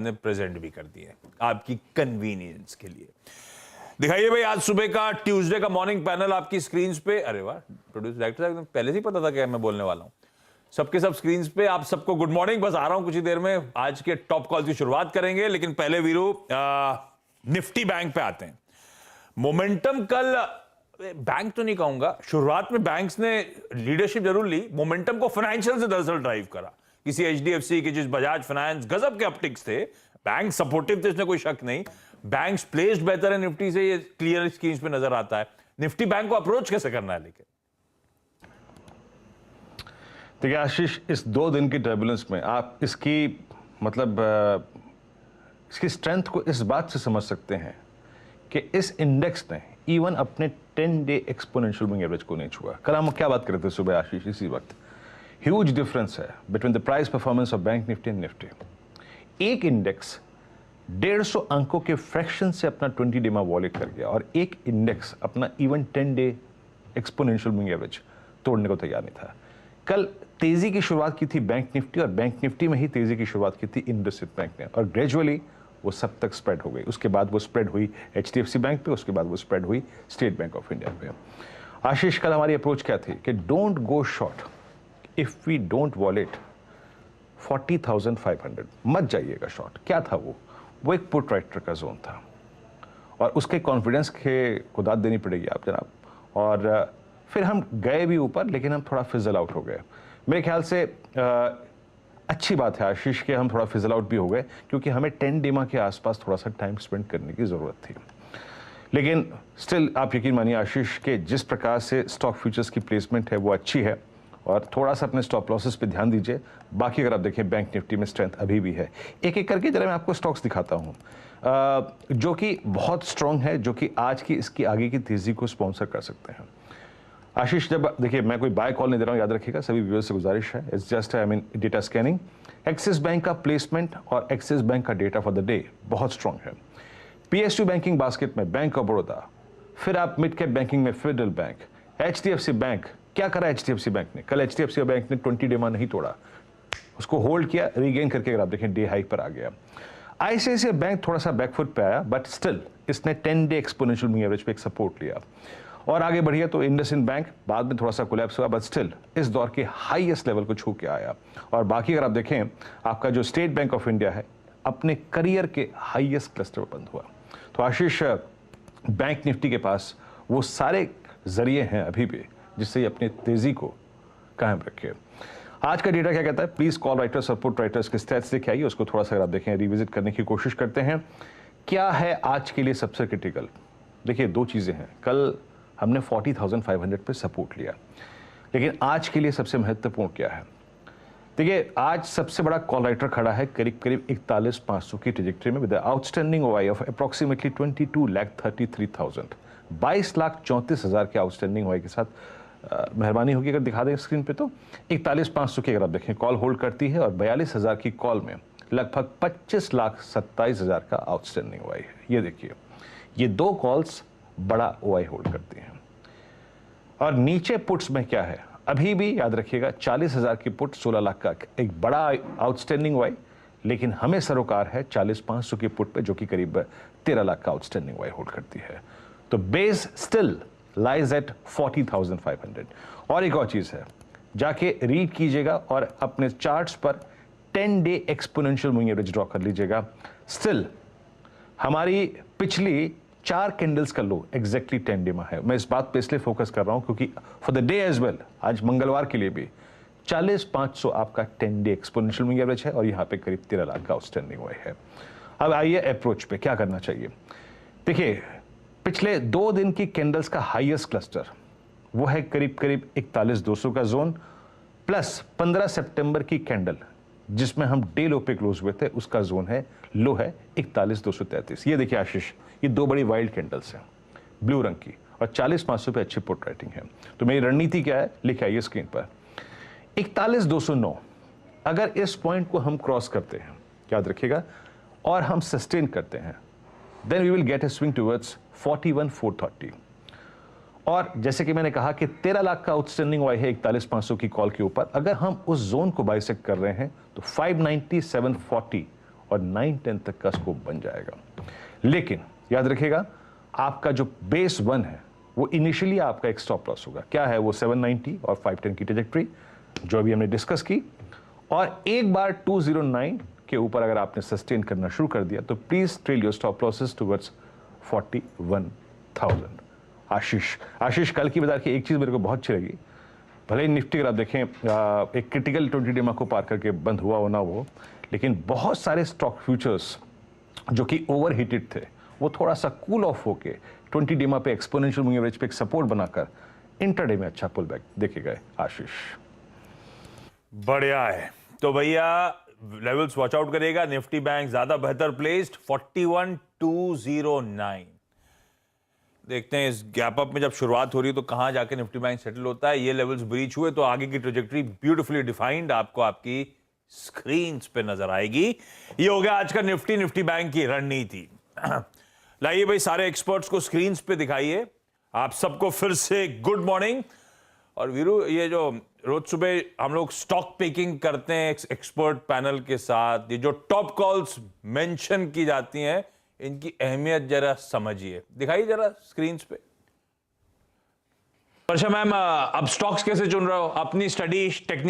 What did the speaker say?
ने प्रेजेंट भी कर दिए आपकी कन्वीनियंस के लिए। दिखाइए भाई आज सुबह का ट्यूसडे का मॉर्निंग पैनल आपकी स्क्रीन पे। अरे वाह, प्रोड्यूसर डायरेक्टर साहब पहले से ही पता था क्या मैं बोलने वाला हूं। सबके सब स्क्रीन पे आप सबको गुड मॉर्निंग। बस आ रहा हूं कुछ ही देर में, आज के टॉप कॉल की शुरुआत करेंगे, लेकिन पहले वीरू निफ्टी बैंक पे आते हैं। मोमेंटम कल, बैंक तो नहीं कहूंगा, शुरुआत में बैंक्स ने लीडरशिप जरूर ली, मोमेंटम को फाइनेंशियल से दरअसल ड्राइव करा। किसी एचडीएफसी की, जिस बजाज फाइनेंस, गजब के अपटिक्स थे, बैंक सपोर्टिव थे, इसमें कोई शक नहीं। बैंक्स प्लेस्ड बेहतर है निफ्टी से, ये क्लियर स्क्रीन पे नजर आता है। निफ्टी बैंक को अप्रोच कैसे करना है लेकिन? देखिए आशीष, इस 2 दिन की टर्बुलेंस में आप इसकी इसकी स्ट्रेंथ को इस बात से समझ सकते हैं कि इस इंडेक्स ने इवन अपने 10 डे एक्सपोनेंशियल मूविंग एवरेज को नहीं छुआ। कल हम क्या बात कर रहे थे सुबह आशीष, इसी वक्त ह्यूज डिफरेंस है between the price performance of bank Nifty and Nifty. एक इंडेक्स 150 अंकों के फ्रैक्शन से अपना 20 डे में वॉलेट कर गया और एक इंडेक्स अपना even 10 day exponential moving average तोड़ने को तैयार नहीं था। कल तेजी की शुरुआत की थी बैंक निफ्टी, और बैंक निफ्टी में ही तेजी की शुरुआत की थी इंडसइंड बैंक ने, और ग्रेजुअली वो सब तक स्प्रेड हो गई। उसके बाद वो स्प्रेड हुई एचडीएफसी बैंक पे, उसके बाद वो स्प्रेड हुई स्टेट बैंक ऑफ इंडिया पे। आशीष, कल हमारी अप्रोच क्या थी कि don't go short if we don't violate 40,500, मत जाइएगा शॉर्ट। क्या था वो एक पुट राइटर का जोन था, और उसके कॉन्फिडेंस को दाद देनी पड़ेगी आप जनाब। और फिर हम गए भी ऊपर, लेकिन हम थोड़ा फिजल आउट हो गए। मेरे ख्याल से अच्छी बात है आशीष कि हम थोड़ा फिजल आउट भी हो गए, क्योंकि हमें 10 डीमा के आसपास थोड़ा सा टाइम स्पेंड करने की ज़रूरत थी। लेकिन स्टिल आप यकीन मानिए आशीष के जिस प्रकार से स्टॉक फ्यूचर्स की प्लेसमेंट है वो अच्छी है, और थोड़ा सा अपने स्टॉप लॉसेस पे ध्यान दीजिए। बाकी अगर आप देखें बैंक निफ्टी में स्ट्रेंथ अभी भी है। एक एक करके जरा मैं आपको स्टॉक्स दिखाता हूँ जो कि बहुत स्ट्रॉन्ग है, जो कि आज की इसकी आगे की तेज़ी को स्पॉन्सर कर सकते हैं। आशीष, जब देखिए मैं कोई बाय कॉल नहीं दे रहा हूँ, याद रखिएगा, सभी व्यूअर्स से गुजारिश है, it's just data scanning. Axis bank का प्लेसमेंट और एक्सिस बैंक का डेटा फॉर द डे बहुत स्ट्रॉन्ग है। पीएसयू बैंकिंग बास्केट में बैंक ऑफ बड़ौदा, फिर आप मिड कैप बैंकिंग में फेडरल बैंक, एचडीएफसी बैंक। क्या करा एचडीएफसी बैंक ने? कल एचडीएफसी बैंक ने 20 डे नहीं तोड़ा, उसको होल्ड किया, रीगेन करके अगर आप देखें डे हाई पर आ गया। आईसीआईसीआई बैंक थोड़ा सा बैकफुट पे आया, बट स्टिल इसने 10 डे एक्सपोनेंशियल मूविंग एवरेज पे एक सपोर्ट लिया और आगे बढ़िया। तो इंडसइंड बैंक बाद में थोड़ा सा कोलैप्स हुआ, बट स्टिल इस दौर के हाईएस्ट लेवल को छू के आया। और बाकी अगर आप देखें, आपका जो स्टेट बैंक ऑफ इंडिया है अपने करियर के हाईएस्ट क्लस्टर बंद हुआ। तो आशीष, बैंक निफ्टी के पास वो सारे जरिए हैं अभी भी जिससे अपनी तेजी को कायम रखे। आज का डेटा क्या कहता है? प्लीज कॉल राइटर्स और पुट राइटर्स के स्टैट्स लेके आइए, उसको थोड़ा सा अगर आप देखें रिविजिट करने की कोशिश करते हैं। क्या है आज के लिए सबसे क्रिटिकल? देखिए 2 चीजें हैं। कल हमने 40,500 पे सपोर्ट लिया, लेकिन आज के लिए सबसे महत्वपूर्ण क्या है? देखिए आज सबसे बड़ा कॉल राइटर खड़ा है करीब 41,500 की ट्रेजेक्टरी में, with outstanding OI of approximately 22,33,000, 22,34,000 के आउटस्टैंडिंग ओआई के साथ। मेहरबानी होगी अगर दिखा दें स्क्रीन पे, तो 41,500 की अगर आप देखें कॉल होल्ड करती है, और 42,000 की कॉल में लगभग 25,27,000 का आउटस्टैंडिंग ओआई है। ये देखिए, ये 2 कॉल्स बड़ा ओआई होल्ड करती हैं। और नीचे पुट्स में क्या है? अभी भी याद रखिएगा 40,000 की पुट, 16 लाख का एक बड़ा आउटस्टैंडिंग ओआई, लेकिन हमें सरोकार है 40,500 की पुट पे, जो कि करीब 13 लाख का आउटस्टैंडिंग ओआई होल्ड करती है। तो बेस स्टिल लाइज एट 40,500। और एक और चीज है, जाके रीड कीजिएगा और अपने चार्ट्स पर 10 day exponential moving average draw कर लीजिएगा। स्टिल हमारी पिछली 4 कैंडल्स का लो एग्जैक्टली 10 डे में है। मैं इस बात पे इसलिए फोकस कर रहा हूं क्योंकि for the day as well, आज मंगलवार के लिए भी 40,500 आपका 10 डे एक्सपोनेंशियल मूविंग एवरेज है, और यहां पे करीब 13 लाख का आउटस्टैंडिंग हुआ है। अब आइए अप्रोच पे क्या करना चाहिए। देखिए पिछले 2 दिन की कैंडल्स का हाईएस्ट क्लस्टर वो है करीब 41,200 का जोन, प्लस 15 सितंबर की कैंडल जिसमें हम डे लो पे क्लोज हुए थे, उसका जोन है, लो है 41,233। ये देखिए आशीष, ये 2 बड़ी वाइल्ड कैंडल्स हैं ब्लू रंग की, और 40,500 पे अच्छी पुट राइटिंग है। तो मेरी रणनीति क्या है, लिखे आइए स्क्रीन पर। 41,209 अगर इस पॉइंट को हम क्रॉस करते हैं, याद रखिएगा, और हम सस्टेन करते हैं, then we will get a swing towards 41,430। और जैसे कि मैंने कहा कि 13 लाख का आउटस्टैंडिंग हुआ है 41,500 की कॉल के ऊपर, अगर हम उस जोन को बाइसेक्ट कर रहे हैं तो 590, 740 और 9-10 तक का स्कोप बन जाएगा। लेकिन याद रखिएगा, आपका जो बेस 1 है वो इनिशियली आपका एक स्टॉप लॉस होगा। क्या है वो? 790 और 510 की ट्रेजेक्ट्री जो अभी हमने डिस्कस की। और एक बार 209 के ऊपर अगर आपने सस्टेन करना शुरू कर दिया तो please trail your stop losses towards 41,000। आशीष, कल की बाजार की एक चीज मेरे को बहुत अच्छी लगी। भले ही निफ्टी अगर आप देखें एक क्रिटिकल 20 डेमा को पार करके बंद हुआ होना वो, लेकिन बहुत सारे स्टॉक फ्यूचर्स जो कि ओवर हीटेड थे वो थोड़ा सा कूल ऑफ होके 20 डेमा पे एक्सपोनेंशियल मूविंग एवरेज पे एक सपोर्ट बनाकर इंटरडे में अच्छा पुल बैक देखे गए। आशीष, बढ़िया है। तो भैया लेवल्स वॉच आउट करेगा। निफ्टी बैंक ज्यादा बेहतर प्लेस्ड 41,209। देखते हैं इस गैप अप में जब शुरुआत हो रही है तो कहां जाके निफ्टी बैंक सेटल होता है। ये लेवल्स ब्रीच हुए तो आगे की ट्रेजेक्टरी ब्यूटीफुली डिफाइंड आपको आपकी स्क्रीन्स पे नजर आएगी। ये हो गया आज का निफ्टी बैंक की रणनीति। लाइए भाई, सारे एक्सपर्ट्स को स्क्रीन्स पे दिखाइए। आप सबको फिर से गुड मॉर्निंग। और वीरू, ये जो रोज सुबह हम लोग स्टॉक पिकिंग करते हैं एक्सपर्ट पैनल के साथ, ये जो टॉप कॉल्स मेंशन की जाती हैं, इनकी अहमियत जरा समझिए। दिखाइए जरा स्क्रीन्स पे। वर्षा मैम, अब स्टॉक्स कैसे चुन रहे हो? अपनी स्टडी टेक्निकल